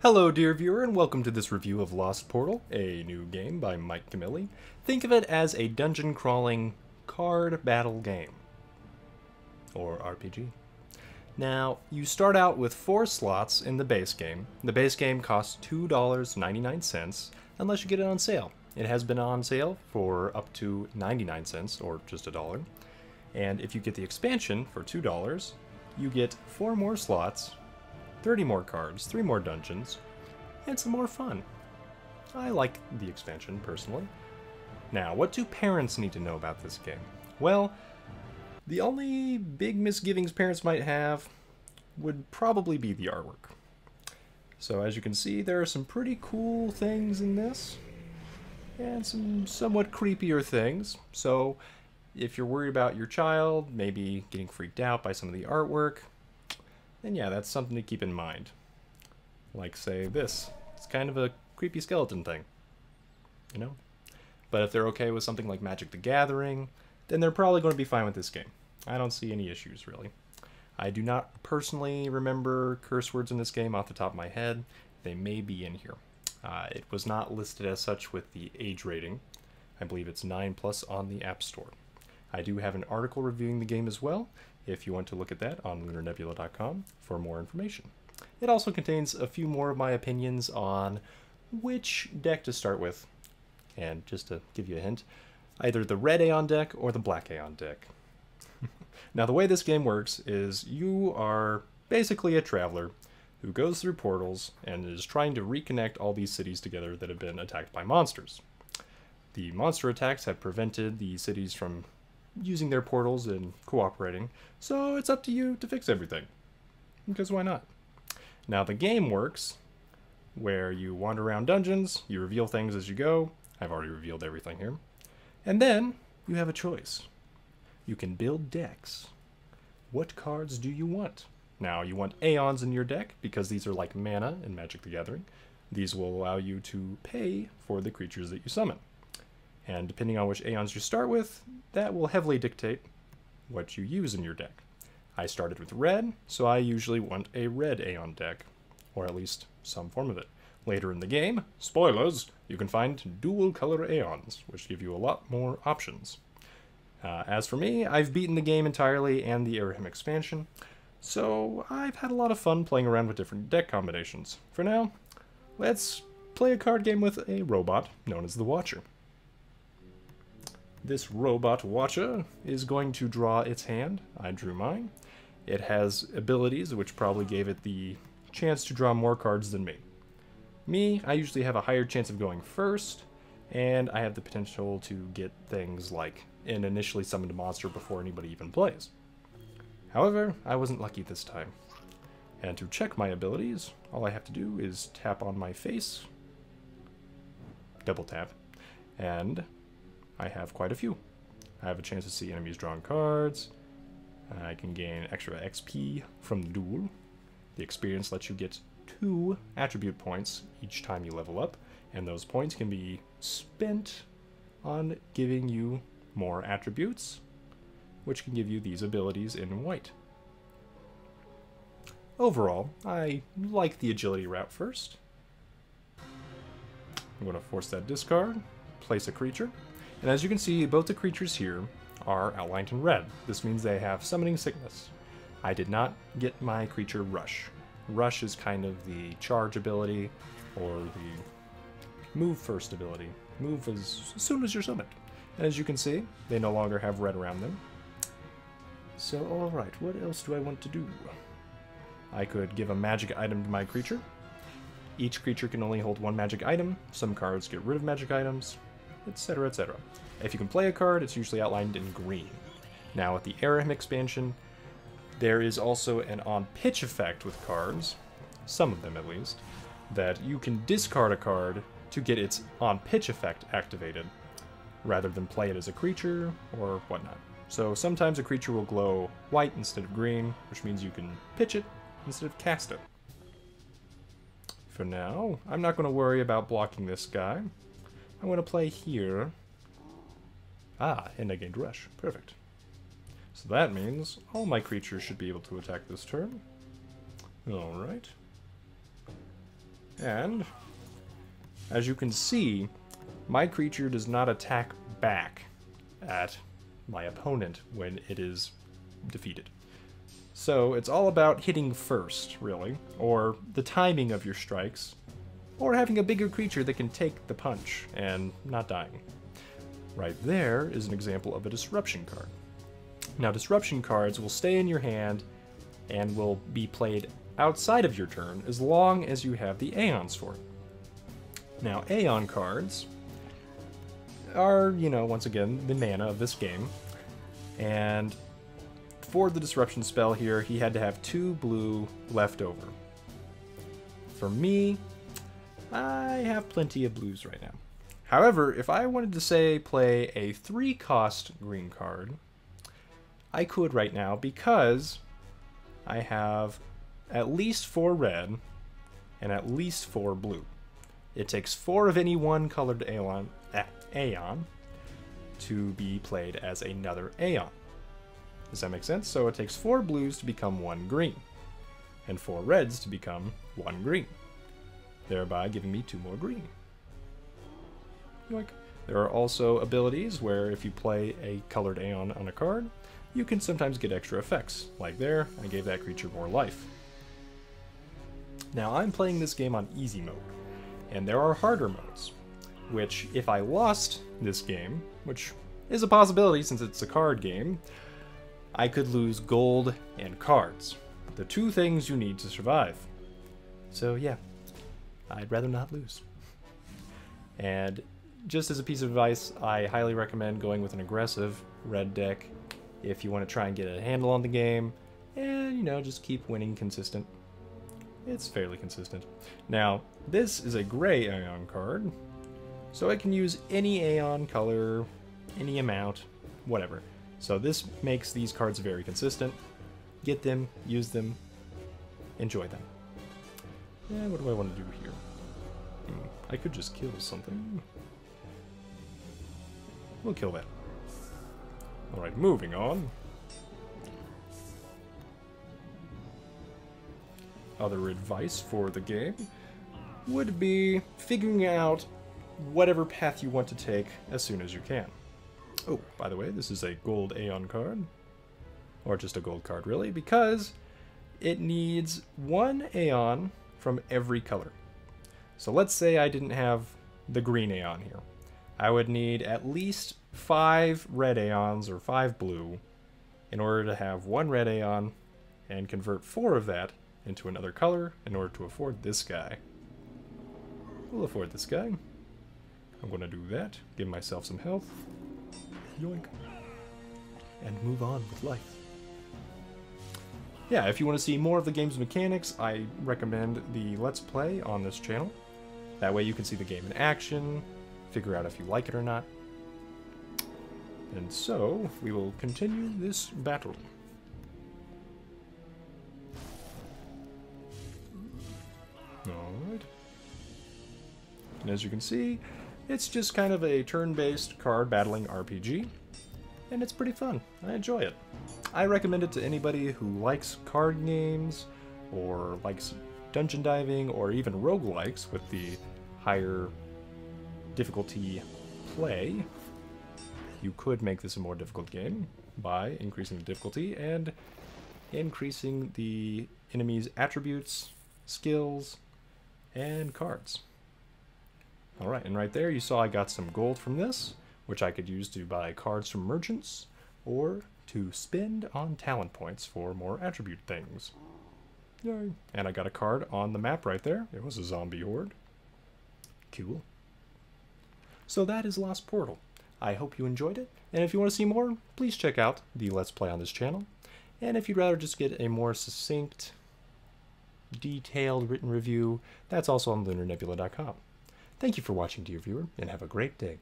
Hello dear viewer and welcome to this review of Lost Portal, a new game by Mike Camilli. Think of it as a dungeon crawling card battle game. Or RPG. Now, you start out with 4 slots in the base game. The base game costs $2.99 unless you get it on sale. It has been on sale for up to 99 cents or just a dollar. And if you get the expansion for $2, you get 4 more slots, 30 more cards, 3 more dungeons, and some more fun. I like the expansion, personally. Now, what do parents need to know about this game? Well, the only big misgivings parents might have would probably be the artwork. So as you can see, there are some pretty cool things in this, and some somewhat creepier things. So if you're worried about your child maybe getting freaked out by some of the artwork, then yeah, that's something to keep in mind. Like, say, this. It's kind of a creepy skeleton thing, you know? But if they're okay with something like Magic the Gathering, then they're probably going to be fine with this game. I don't see any issues, really. I do not personally remember curse words in this game off the top of my head. They may be in here. It was not listed as such with the age rating. I believe it's 9+ on the App Store. I do have an article reviewing the game as well, if you want to look at that on lunarnebula.com for more information. It also contains a few more of my opinions on which deck to start with. And just to give you a hint, either the red Aeon deck or the black Aeon deck. Now, the way this game works is you are basically a traveler who goes through portals and is trying to reconnect all these cities together that have been attacked by monsters. The monster attacks have prevented the cities from using their portals and cooperating, so it's up to you to fix everything. Because why not? Now, the game works where you wander around dungeons, you reveal things as you go. I've already revealed everything here. And then you have a choice. You can build decks. What cards do you want? Now, you want Aeons in your deck because these are like mana in Magic the Gathering. These will allow you to pay for the creatures that you summon. And depending on which Aeons you start with, that will heavily dictate what you use in your deck. I started with red, so I usually want a red Aeon deck, or at least some form of it. Later in the game, spoilers, you can find dual color Aeons, which give you a lot more options. As for me, I've beaten the game entirely and the Erehim expansion, so I've had a lot of fun playing around with different deck combinations. For now, let's play a card game with a robot known as the Watcher. This robot watcher is going to draw its hand. I drew mine. It has abilities which probably gave it the chance to draw more cards than me. I usually have a higher chance of going first, and I have the potential to get things like an initially summoned monster before anybody even plays. However, I wasn't lucky this time. And to check my abilities, all I have to do is tap on my face, double tap, and I have quite a few. I have a chance to see enemies drawing cards. I can gain extra XP from the duel. The experience lets you get 2 attribute points each time you level up, and those points can be spent on giving you more attributes, which can give you these abilities in white. Overall, I like the agility route first. I'm going to force that discard, place a creature. And as you can see, both the creatures here are outlined in red. This means they have summoning sickness. I did not get my creature Rush. Rush is kind of the charge ability, or the move first ability. Move as soon as you're summoned. And as you can see, they no longer have red around them. So alright, what else do I want to do? I could give a magic item to my creature. Each creature can only hold 1 magic item. Some cards get rid of magic items, etc., etc. If you can play a card, it's usually outlined in green. Now, with the Erehim expansion, there is also an on-pitch effect with cards, some of them at least, that you can discard a card to get its on-pitch effect activated, rather than play it as a creature or whatnot. So sometimes a creature will glow white instead of green, which means you can pitch it instead of cast it. For now, I'm not going to worry about blocking this guy. I'm going to play here. Ah, and I gained Rush. Perfect. So that means all my creatures should be able to attack this turn. Alright. And as you can see, my creature does not attack back at my opponent when it is defeated. So it's all about hitting first, really, or the timing of your strikes, or having a bigger creature that can take the punch and not dying. Right there is an example of a disruption card. Now, disruption cards will stay in your hand and will be played outside of your turn as long as you have the Aeons for it. Now, Aeon cards are, you know, once again, the mana of this game. And for the disruption spell here, he had to have 2 blue left over. For me, I have plenty of blues right now. However, if I wanted to, say, play a 3-cost green card, I could right now because I have at least 4 red and at least 4 blue. It takes 4 of any one colored Aeon to be played as another Aeon. Does that make sense? So it takes 4 blues to become 1 green, and 4 reds to become 1 green, thereby giving me 2 more green. Yoink. There are also abilities where if you play a colored Aeon on a card, you can sometimes get extra effects. Like there, I gave that creature more life. Now I'm playing this game on easy mode, and there are harder modes, which if I lost this game, which is a possibility since it's a card game, I could lose gold and cards, the 2 things you need to survive. So yeah, I'd rather not lose. And just as a piece of advice, I highly recommend going with an aggressive red deck if you want to try and get a handle on the game, and, you know, just keep winning consistent. It's fairly consistent. Now, this is a gray Aeon card, so I can use any Aeon color, any amount, whatever. So this makes these cards very consistent. Get them, use them, enjoy them. And what do I want to do here? I could just kill something. We'll kill that. Alright, moving on. Other advice for the game would be figuring out whatever path you want to take as soon as you can. Oh, by the way, this is a gold Aeon card. Or just a gold card, really, because it needs 1 Aeon from every color. So let's say I didn't have the green Aeon here. I would need at least 5 red Aeons or 5 blue in order to have 1 red Aeon and convert 4 of that into another color in order to afford this guy. We'll afford this guy. I'm going to do that, give myself some health. Yoink. And move on with life. Yeah, if you want to see more of the game's mechanics, I recommend the Let's Play on this channel. That way you can see the game in action, figure out if you like it or not. And so, we will continue this battle. Alright. And as you can see, it's just kind of a turn-based card battling RPG, and it's pretty fun. I enjoy it. I recommend it to anybody who likes card games, or likes dungeon diving, or even roguelikes with the higher difficulty play. You could make this a more difficult game by increasing the difficulty and increasing the enemy's attributes, skills, and cards. Alright, and right there you saw I got some gold from this, which I could use to buy cards from merchants, or to spend on talent points for more attribute things. Yay. And I got a card on the map right there. It was a zombie horde. Cool. So that is Lost Portal. I hope you enjoyed it, and if you want to see more, please check out the Let's Play on this channel. And if you'd rather just get a more succinct, detailed written review, that's also on lunarnebula.com. Thank you for watching, dear viewer, and have a great day.